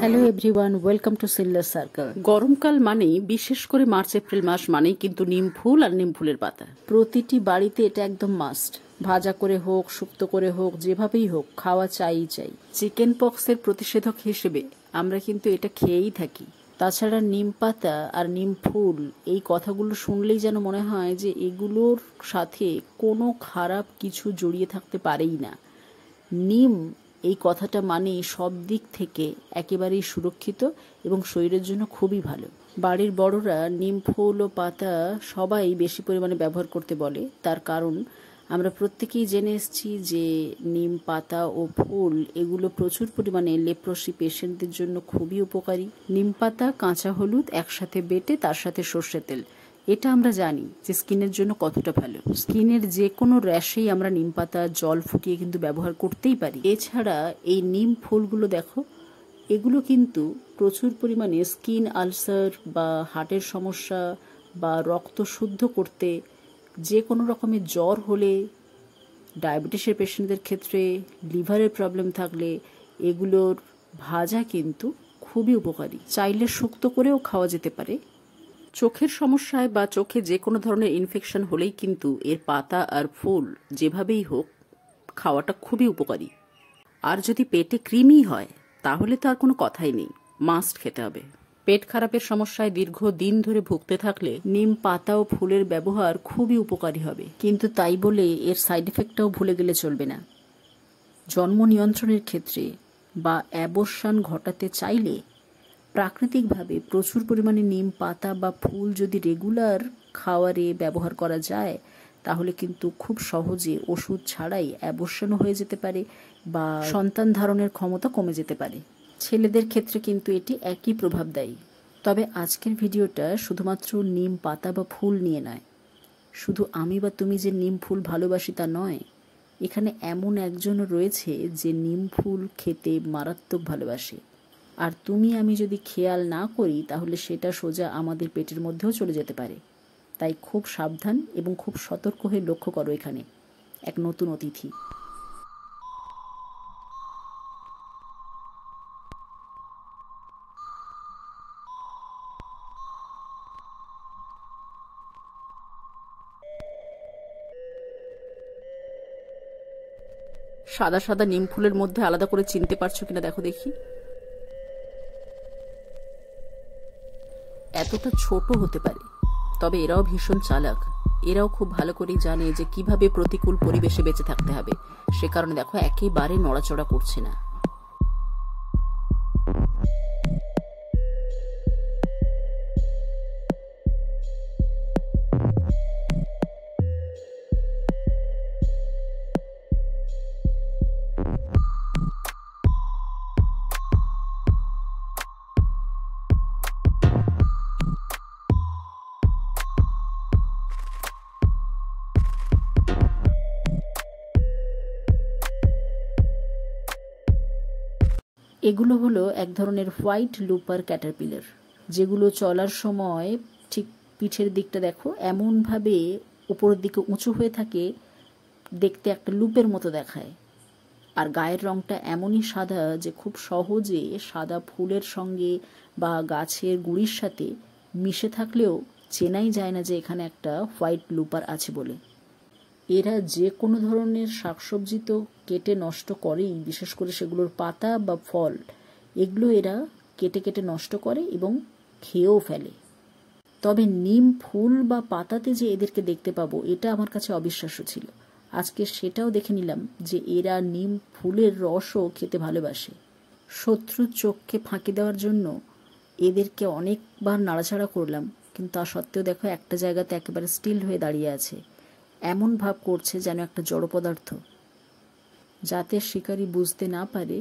Hello everyone, welcome to Sinless Circle. গরমকাল মানেই, বিশেষ করে মার্চ এপ্রিল মাস মানেই কিন্তু নিম ফুল আর নিম ফুলের পাতা। প্রতিটি বাড়িতে এটা একদম মাস্ট। ভাজা করে হোক, শুক্তো করে হোক, যেভাবেই হোক খাওয়া চাই। চিকেন পক্সের প্রতিষেধক হিসেবে আমরা কিন্তু এটা খেয়েই থাকি। তাছাড়া নিম পাতা আর নিম ফুল এই কথাগুলো শুনলেই যেন মনে হয় যে এগুলোর সাথে কোনো খারাপ কিছু জড়িয়ে থাকতে পারেই না। নিম এই কথাটা মানে সব দিক থেকে একেবারেই সুরক্ষিত এবং শরীরের জন্য খুবই ভালো। বাড়ির বড়রা নিম ফুল ও পাতা সবাই বেশি পরিমাণে ব্যবহার করতে বলে। তার কারণ আমরা প্রত্যেকেই জেনে এসেছি যে নিম পাতা ও ফুল এগুলো প্রচুর পরিমাণে লেপ্রসি পেশেন্টদের জন্য খুবই উপকারী। নিম পাতা, কাঁচা হলুদ একসাথে বেটে তার সাথে সর্ষের তেল, এটা আমরা জানি যে স্কিনের জন্য কতটা ভালো। স্কিনের যে কোনো র্যাশেই আমরা নিম পাতা জল ফুটিয়ে কিন্তু ব্যবহার করতেই পারি। এছাড়া এই নিম ফুলগুলো দেখো, এগুলো কিন্তু প্রচুর পরিমাণে স্কিন আলসার বা হার্টের সমস্যা বা রক্ত শুদ্ধ করতে, যে কোনো রকমের জ্বর হলে, ডায়াবেটিসের পেশেন্টদের ক্ষেত্রে, লিভারের প্রবলেম থাকলে এগুলোর ভাজা কিন্তু খুবই উপকারী। চাইলে শুক্তো করেও খাওয়া যেতে পারে। চোখের সমস্যায় বা চোখে যে কোনো ধরনের ইনফেকশন হলেই কিন্তু এর পাতা আর ফুল যেভাবেই হোক খাওয়াটা খুবই উপকারী। আর যদি পেটে কৃমি হয় তাহলে তো আর কোনো কথাই নেই, মাস্ট খেতে হবে। পেট খারাপের সমস্যায় দীর্ঘদিন ধরে ভুগতে থাকলে নিম পাতা ও ফুলের ব্যবহার খুবই উপকারী হবে। কিন্তু তাই বলে এর সাইড এফেক্টটাও ভুলে গেলে চলবে না। জন্ম নিয়ন্ত্রণের ক্ষেত্রে বা অ্যাবর্শন ঘটাতে চাইলে প্রাকৃতিকভাবে প্রচুর পরিমাণে নিম পাতা বা ফুল যদি রেগুলার খাওয়ারে ব্যবহার করা যায় তাহলে কিন্তু খুব সহজে ওষুধ ছাড়াই অ্যাবর্শনও হয়ে যেতে পারে বা সন্তান ধারণের ক্ষমতা কমে যেতে পারে। ছেলেদের ক্ষেত্রে কিন্তু এটি একই প্রভাব দেয়। তবে আজকের ভিডিওটা শুধুমাত্র নিম পাতা বা ফুল নিয়ে নয়। শুধু আমি বা তুমি যে নিম ফুল ভালোবাসি তা নয়, এখানে এমন একজনও রয়েছে যে নিম ফুল খেতে মারাত্মক ভালোবাসে। আর তুমি আমি যদি খেয়াল না করি তাহলে সেটা সোজা আমাদের পেটের মধ্যেও চলে যেতে পারে। তাই খুব সাবধান এবং খুব সতর্ক হয়ে লক্ষ্য করো এখানে এক নতুন অতিথি। সাদা সাদা নিম ফুলের মধ্যে আলাদা করে চিনতে পারছো কিনা দেখো দেখি। এতটা ছোট হতে পারে, তবে এরাও ভীষণ চালাক। এরাও খুব ভালো করেই জানে যে কিভাবে প্রতিকূল পরিবেশে বেঁচে থাকতে হবে। সে কারণে দেখো একেবারে নড়াচড়া করছে না। এগুলো হলো এক ধরনের হোয়াইট লুপার ক্যাটারপিলার, যেগুলো চলার সময় ঠিক পিঠের দিকটা দেখো এমনভাবে উপরের দিকে উঁচু হয়ে থাকে, দেখতে একটা লুপের মতো দেখায়। আর গায়ের রংটা এমনই সাদা যে খুব সহজে সাদা ফুলের সঙ্গে বা গাছের গুঁড়ির সাথে মিশে থাকলেও চেনাই যায় না যে এখানে একটা হোয়াইট লুপার আছে বলে। এরা যে কোনো ধরনের শাকসবজি তো কেটে নষ্ট করেই, বিশেষ করে সেগুলোর পাতা বা ফল, এগুলো এরা কেটে কেটে নষ্ট করে এবং খেয়েও ফেলে। তবে নিম ফুল বা পাতাতে যে এদেরকে দেখতে পাবো এটা আমার কাছে অবিশ্বাস্য ছিল। আজকে সেটাও দেখে নিলাম যে এরা নিম ফুলের রসও খেতে ভালোবাসে। শত্রুর চোখকে ফাঁকি দেওয়ার জন্য এদেরকে অনেকবার নাড়াচাড়া করলাম, কিন্তু তা সত্ত্বেও দেখো একটা জায়গাতে একেবারে স্টিল হয়ে দাঁড়িয়ে আছে। এমন ভাব করছে যেন একটা জড় পদার্থ, যাতে শিকারী বুঝতে না পারে।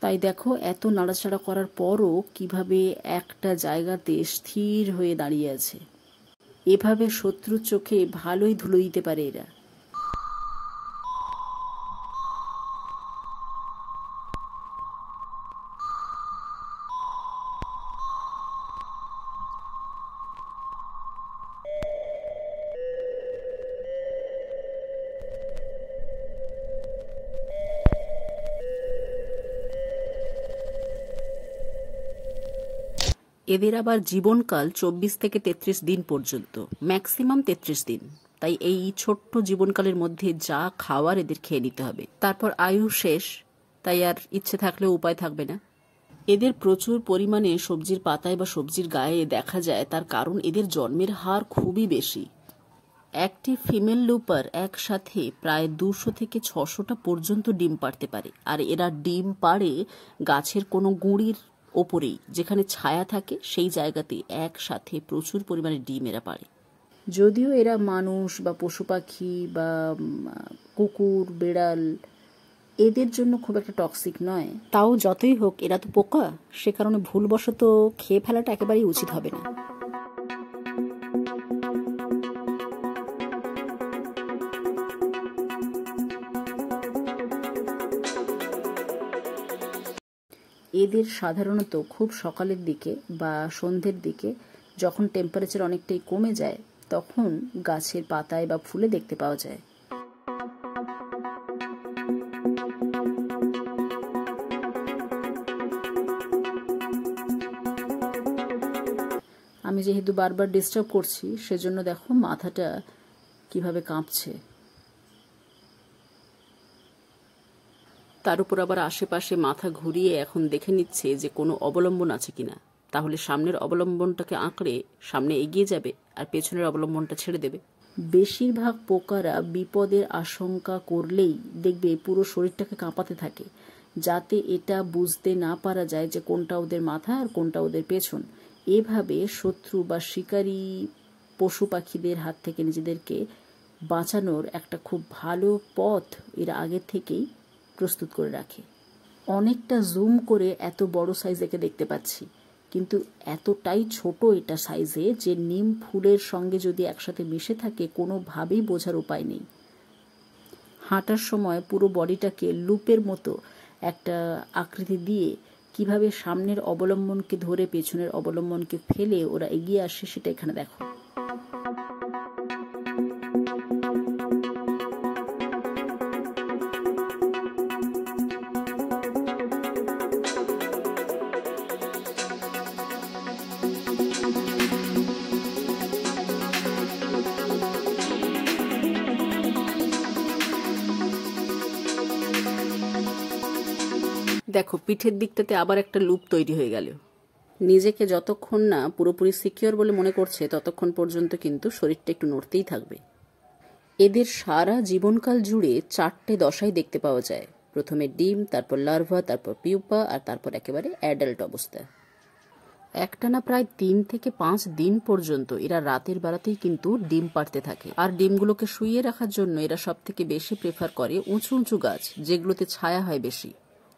তাই দেখো এত নাড়াচাড়া করার পরও কিভাবে একটা জায়গাতে স্থির হয়ে দাঁড়িয়ে আছে। এভাবে শত্রুর চোখে ভালোই ধুলো দিতে পারে এরা। এদের আবার জীবনকাল 24 থেকে 33 দিন পর্যন্ত, ম্যাক্সিমাম 33 দিন। তাই এই ছোট্ট জীবনকালের মধ্যে যা খাওয়ার এদের খেয়ে নিতে হবে, তারপর আয়ু শেষ। তাই আর ইচ্ছে থাকলেও উপায় থাকবে না। এদের প্রচুর পরিমাণে সবজির পাতায় বা সবজির গায়ে দেখা যায়, তার কারণ এদের জন্মের হার খুবই বেশি। একটি ফিমেল লুপার একসাথে প্রায় 200 থেকে 600টা পর্যন্ত ডিম পাড়তে পারে। আর এরা ডিম পাড়ে গাছের কোনো গুঁড়ির ওপরেই, যেখানে ছায়া থাকে সেই জায়গাতে একসাথে প্রচুর পরিমাণে ডিম এরা পাড়ে। যদিও এরা মানুষ বা পশু পাখি বা কুকুর বেড়াল এদের জন্য খুব একটা টক্সিক নয়, তাও যতই হোক এরা তো পোকা, সে কারণে ভুলবশত খেয়ে ফেলাটা একেবারেই উচিত হবে না। এদের সাধারণত খুব সকালের দিকে বা সন্ধ্যের দিকে, যখন টেম্পারেচার অনেকটাই কমে যায়, তখন গাছের পাতায় বা ফুলে দেখতে পাওয়া যায়। আমি যেহেতু বারবার ডিস্টার্ব করছি, সেজন্য দেখো মাথাটা কিভাবে কাঁপছে। তার উপর আবার আশেপাশে মাথা ঘুরিয়ে এখন দেখে নিচ্ছে যে কোনো অবলম্বন আছে কিনা। তাহলে সামনের অবলম্বনটাকে আঁকড়ে সামনে এগিয়ে যাবে আর পেছনের অবলম্বনটা ছেড়ে দেবে। বেশিরভাগ পোকারা বিপদের আশঙ্কা করলেই দেখবে পুরো শরীরটাকে কাঁপাতে থাকে, যাতে এটা বুঝতে না পারা যায় যে কোনটা ওদের মাথা আর কোনটা ওদের পেছন। এভাবে শত্রু বা শিকারী পশু পাখিদের হাত থেকে নিজেদেরকে বাঁচানোর একটা খুব ভালো পথ এরা আগে থেকেই প্রস্তুত করে রাখে। অনেকটা জুম করে এত বড় সাইজ একে দেখতে পাচ্ছি, কিন্তু এতটাই ছোট এটা সাইজে যে নিম ফুলের সঙ্গে যদি একসাথে মিশে থাকে কোনোভাবেই বোঝার উপায় নেই। হাঁটার সময় পুরো বডিটাকে লুপের মতো একটা আকৃতি দিয়ে কিভাবে সামনের অবলম্বনকে ধরে পেছনের অবলম্বনকে ফেলে ওরা এগিয়ে আসে সেটা এখানে দেখো। দেখো পিঠের দিকটাতে আবার একটা লুপ তৈরি হয়ে গেল। নিজেকে যতক্ষণ না পুরোপুরি সিকিউর বলে মনে করছে ততক্ষণ পর্যন্ত কিন্তু শরীরটা একটু নড়তেই থাকবে। এদের সারা জীবনকাল জুড়ে 4টে দশাই দেখতে পাওয়া যায়। প্রথমে ডিম, তারপর লার্ভা, তারপর পিউপা, আর তারপর একেবারে অ্যাডাল্ট অবস্থা। একটানা প্রায় 3 থেকে 5 দিন পর্যন্ত এরা রাতের বেলাতেই কিন্তু ডিম পাড়তে থাকে। আর ডিমগুলোকে শুইয়ে রাখার জন্য এরা সব থেকে বেশি প্রেফার করে উঁচু উঁচু গাছ, যেগুলোতে ছায়া হয় বেশি।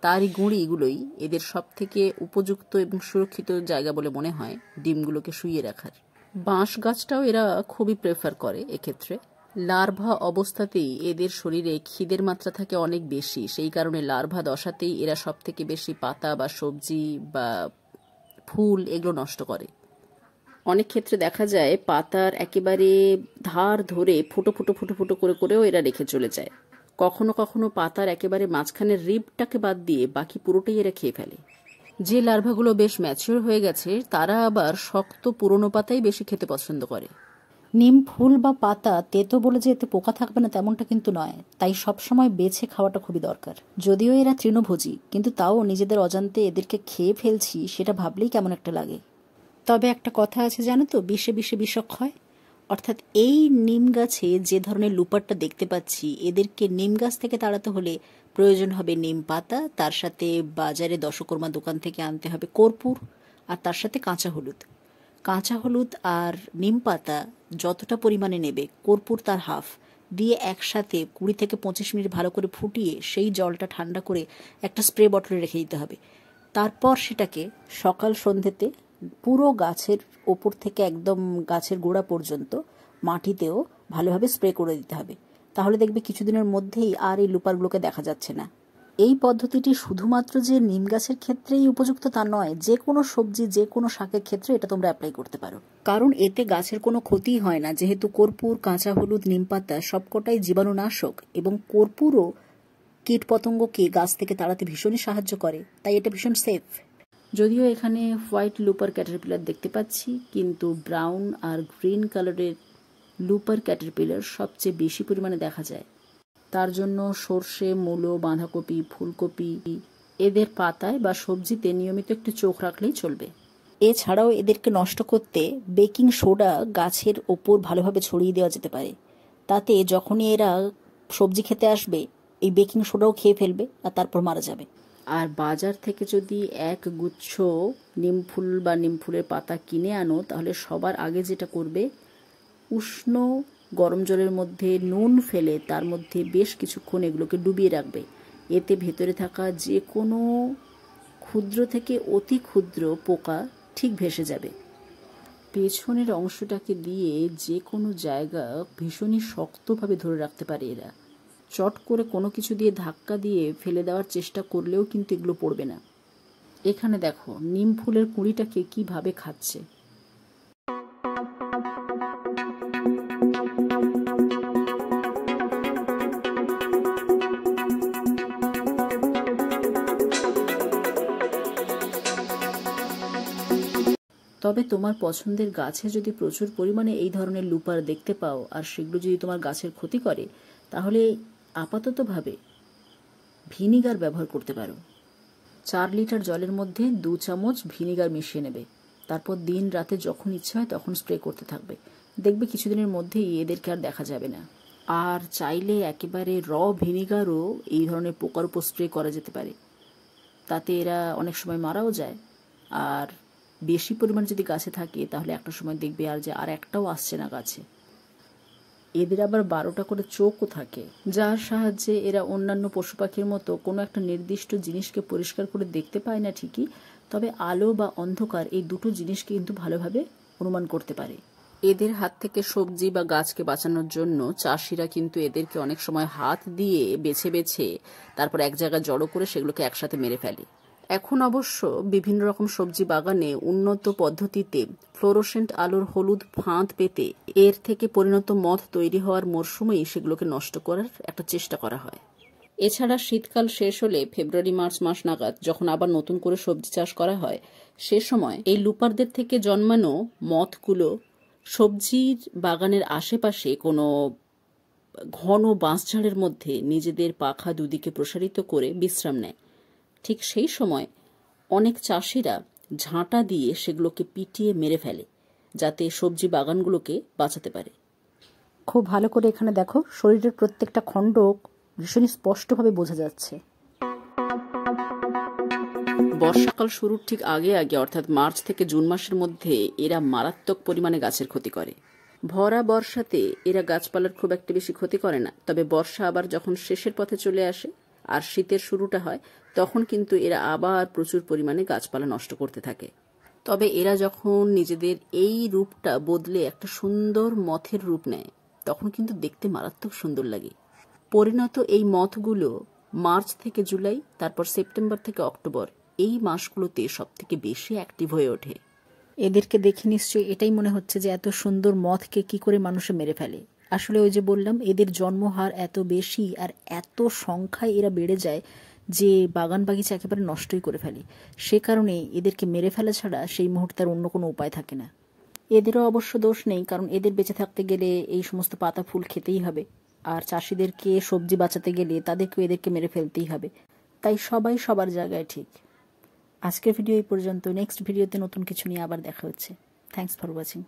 তারই গুঁড়িগুলোই এদের সব থেকে উপযুক্ত এবং সুরক্ষিত জায়গা বলে মনে হয় ডিমগুলোকে শুইয়ে রাখার। বাঁশ গাছটাও এরা খুবই প্রেফার করে এক্ষেত্রে। লার্ভা অবস্থাতেই এদের শরীরে খিদের মাত্রা থাকে অনেক বেশি, সেই কারণে লার্ভা দশাতেই এরা সব থেকে বেশি পাতা বা সবজি বা ফুল এগুলো নষ্ট করে। অনেক ক্ষেত্রে দেখা যায় পাতার একেবারে ধার ধরে ফুটো ফুটো ফুটো ফুটো করে করেও এরা রেখে চলে যায়। কখনো কখনো পাতার একেবারে মাঝখানের রিবটাকে বাদ দিয়ে বাকি পুরোটাই এরা খেয়ে ফেলে। যে লার্ভাগুলো বেশ ম্যাচিওর হয়ে গেছে তারা আবার শক্ত পুরনো পাতাই বেশি খেতে পছন্দ করে। নিম ফুল বা পাতা তেতো বলে যে এতে পোকা থাকবে না তেমনটা কিন্তু নয়, তাই সবসময় বেছে খাওয়াটা খুবই দরকার। যদিও এরা তৃণভোজী, কিন্তু তাও নিজেদের অজান্তে এদেরকে খেয়ে ফেলছি সেটা ভাবলেই কেমন একটা লাগে। তবে একটা কথা আছে জানো তো, বিষে বিষে বিষক্ষয়। অর্থাৎ এই নিম গাছে যে ধরনের লুপারটা দেখতে পাচ্ছি, এদেরকে নিম গাছ থেকে তাড়াতে হলে প্রয়োজন হবে নিম পাতা, তার সাথে বাজারে দশকর্মা দোকান থেকে আনতে হবে কর্পূর, আর তার সাথে কাঁচা হলুদ। কাঁচা হলুদ আর নিম পাতা যতটা পরিমাণে নেবে, কর্পূর তার হাফ দিয়ে একসাথে 20 থেকে 25 মিনিট ভালো করে ফুটিয়ে সেই জলটা ঠান্ডা করে একটা স্প্রে বটলে রেখে দিতে হবে। তারপর সেটাকে সকাল সন্ধ্যেতে পুরো গাছের ওপর থেকে একদম গাছের গোড়া পর্যন্ত মাটিতেও ভালোভাবে স্প্রে করে দিতে হবে। তাহলে দেখবে কিছুদিনের মধ্যেই আর এই লুপারগুলোকে দেখা যাচ্ছে না। এই পদ্ধতিটি শুধুমাত্র যে নিম গাছের ক্ষেত্রেই উপযুক্ত তা নয়, যে কোনো সবজি যে কোনো শাকের ক্ষেত্রে এটা তোমরা অ্যাপ্লাই করতে পারো, কারণ এতে গাছের কোনো ক্ষতি হয় না। যেহেতু কর্পূর, কাঁচা হলুদ, নিম পাতা সবকটাই জীবাণুনাশক এবং কর্পূরও কীটপতঙ্গকে গাছ থেকে তাড়াতে ভীষণই সাহায্য করে, তাই এটা ভীষণ সেফ। যদিও এখানে হোয়াইট লুপার ক্যাটারপিলার দেখতে পাচ্ছি, কিন্তু ব্রাউন আর গ্রিন কালারের লুপার ক্যাটারপিলার সবচেয়ে বেশি পরিমাণে দেখা যায়। তার জন্য সর্ষে, মূলো, বাঁধাকপি, ফুলকপি এদের পাতায় বা সবজিতে নিয়মিত একটু চোখ রাখলেই চলবে। এছাড়াও এদেরকে নষ্ট করতে বেকিং সোডা গাছের ওপর ভালোভাবে ছড়িয়ে দেওয়া যেতে পারে। তাতে যখনই এরা সবজি খেতে আসবে এই বেকিং সোডাও খেয়ে ফেলবে আর তারপর মারা যাবে। আর বাজার থেকে যদি এক গুচ্ছ নিমফুল বা নিমফুলের পাতা কিনে আনো, তাহলে সবার আগে যেটা করবে, উষ্ণ গরম জলের মধ্যে নুন ফেলে তার মধ্যে বেশ কিছুক্ষণ এগুলোকে ডুবিয়ে রাখবে। এতে ভেতরে থাকা যে কোনো ক্ষুদ্র থেকে অতি ক্ষুদ্র পোকা ঠিক ভেসে যাবে। পেছনের অংশটাকে দিয়ে যে কোনো জায়গা ভীষণই শক্তভাবে ধরে রাখতে পারে এরা। চট করে কোনো কিছু দিয়ে ধাক্কা দিয়ে ফেলে দেওয়ার চেষ্টা করলেও কিন্তু এগুলো পড়বে না। এখানে দেখো নিম ফুলের কুঁড়িটাকে কিভাবে খাচ্ছে। তবে তোমার পছন্দের গাছে যদি প্রচুর পরিমাণে এই ধরনের লুপার দেখতে পাও আর সেগুলো যদি তোমার গাছের ক্ষতি করে, তাহলে আপাততভাবে ভিনিগার ব্যবহার করতে পারো। 4 লিটার জলের মধ্যে 2 চামচ ভিনিগার মিশিয়ে নেবে। তারপর দিন রাতে যখন ইচ্ছা হয় তখন স্প্রে করতে থাকবে। দেখবে কিছুদিনের মধ্যেই এদেরকে আর দেখা যাবে না। আর চাইলে একেবারে ভিনিগারও এই ধরনের পোকার উপর স্প্রে করা যেতে পারে। তাতে এরা অনেক সময় মারাও যায়। আর বেশি পরিমাণ যদি গাছে থাকে তাহলে একটা সময় দেখবে আর একটাও আসছে না গাছে। এদের আবার 12টা করে চোখও থাকে, যার সাহায্যে এরা অন্যান্য পশু পাখির মতো কোনো একটা নির্দিষ্ট জিনিসকে পরিষ্কার করে দেখতে পায় না ঠিকই, তবে আলো বা অন্ধকার এই দুটো জিনিসকে কিন্তু ভালোভাবে অনুমান করতে পারে। এদের হাত থেকে সবজি বা গাছকে বাঁচানোর জন্য চাষিরা কিন্তু এদেরকে অনেক সময় হাত দিয়ে বেছে বেছে তারপর এক জায়গায় জড়ো করে সেগুলোকে একসাথে মেরে ফেলে। এখন অবশ্য বিভিন্ন রকম সবজি বাগানে উন্নত পদ্ধতিতে ফ্লোরোসেন্ট আলোর হলুদ ফাঁদ পেতে এর থেকে পরিণত মদ তৈরি হওয়ার মরশুমেই সেগুলোকে নষ্ট করার একটা চেষ্টা করা হয়। এছাড়া শীতকাল শেষ হলে ফেব্রুয়ারি মার্চ মাস নাগাদ যখন আবার নতুন করে সবজি চাষ করা হয়, সে সময় এই লুপারদের থেকে জন্মানো মথগুলো সবজির বাগানের আশেপাশে কোনো ঘন বাঁশঝাড়ের মধ্যে নিজেদের পাখা দুদিকে প্রসারিত করে বিশ্রাম নেয়। ঠিক সেই সময় অনেক চাষিরা ঝাঁটা দিয়ে সেগুলোকে পিটিয়ে মেরে ফেলে, যাতে সবজি বাগানগুলোকে বাঁচাতে পারে। খুব ভালো করে এখানে দেখো, শরীরের প্রত্যেকটা খণ্ড ভীষণই স্পষ্টভাবে বোঝা যাচ্ছে। বর্ষাকাল শুরুর ঠিক আগে আগে অর্থাৎ মার্চ থেকে জুন মাসের মধ্যে এরা মারাত্মক পরিমাণে গাছের ক্ষতি করে। ভরা বর্ষাতে এরা গাছপালার খুব একটা বেশি ক্ষতি করে না, তবে বর্ষা আবার যখন শেষের পথে চলে আসে আর শীতের শুরুটা হয়, তখন কিন্তু এরা আবার প্রচুর পরিমাণে গাছপালা নষ্ট করতে থাকে। তবে এরা যখন নিজেদের এই রূপটা বদলে একটা সুন্দর মথের রূপ নেয়, তখন কিন্তু দেখতে মারাত্মক সুন্দর লাগে। পরিণত এই মথগুলো মার্চ থেকে জুলাই, তারপর সেপ্টেম্বর থেকে অক্টোবর এই মাসগুলোতে সব থেকে বেশি অ্যাক্টিভ হয়ে ওঠে। এদেরকে দেখে নিশ্চয়ই এটাই মনে হচ্ছে যে এত সুন্দর মথকে কি করে মানুষে মেরে ফেলে। আসলে ওই যে বললাম, এদের জন্মহার এত বেশি আর এত সংখ্যায় এরা বেড়ে যায় যে বাগান বাগিচা একেবারে নষ্টই করে ফেলে। সে কারণে এদেরকে মেরে ফেলা ছাড়া সেই মুহূর্তে আর অন্য কোনো উপায় থাকে না। এদেরও অবশ্য দোষ নেই, কারণ এদের বেঁচে থাকতে গেলে এই সমস্ত পাতা ফুল খেতেই হবে, আর চাষিদেরকে সবজি বাঁচাতে গেলে তাদেরকেও এদেরকে মেরে ফেলতেই হবে। তাই সবাই সবার জায়গায় ঠিক। আজকের ভিডিও এই পর্যন্ত। নেক্সট ভিডিওতে নতুন কিছু নিয়ে আবার দেখা হচ্ছে। Thanks for watching.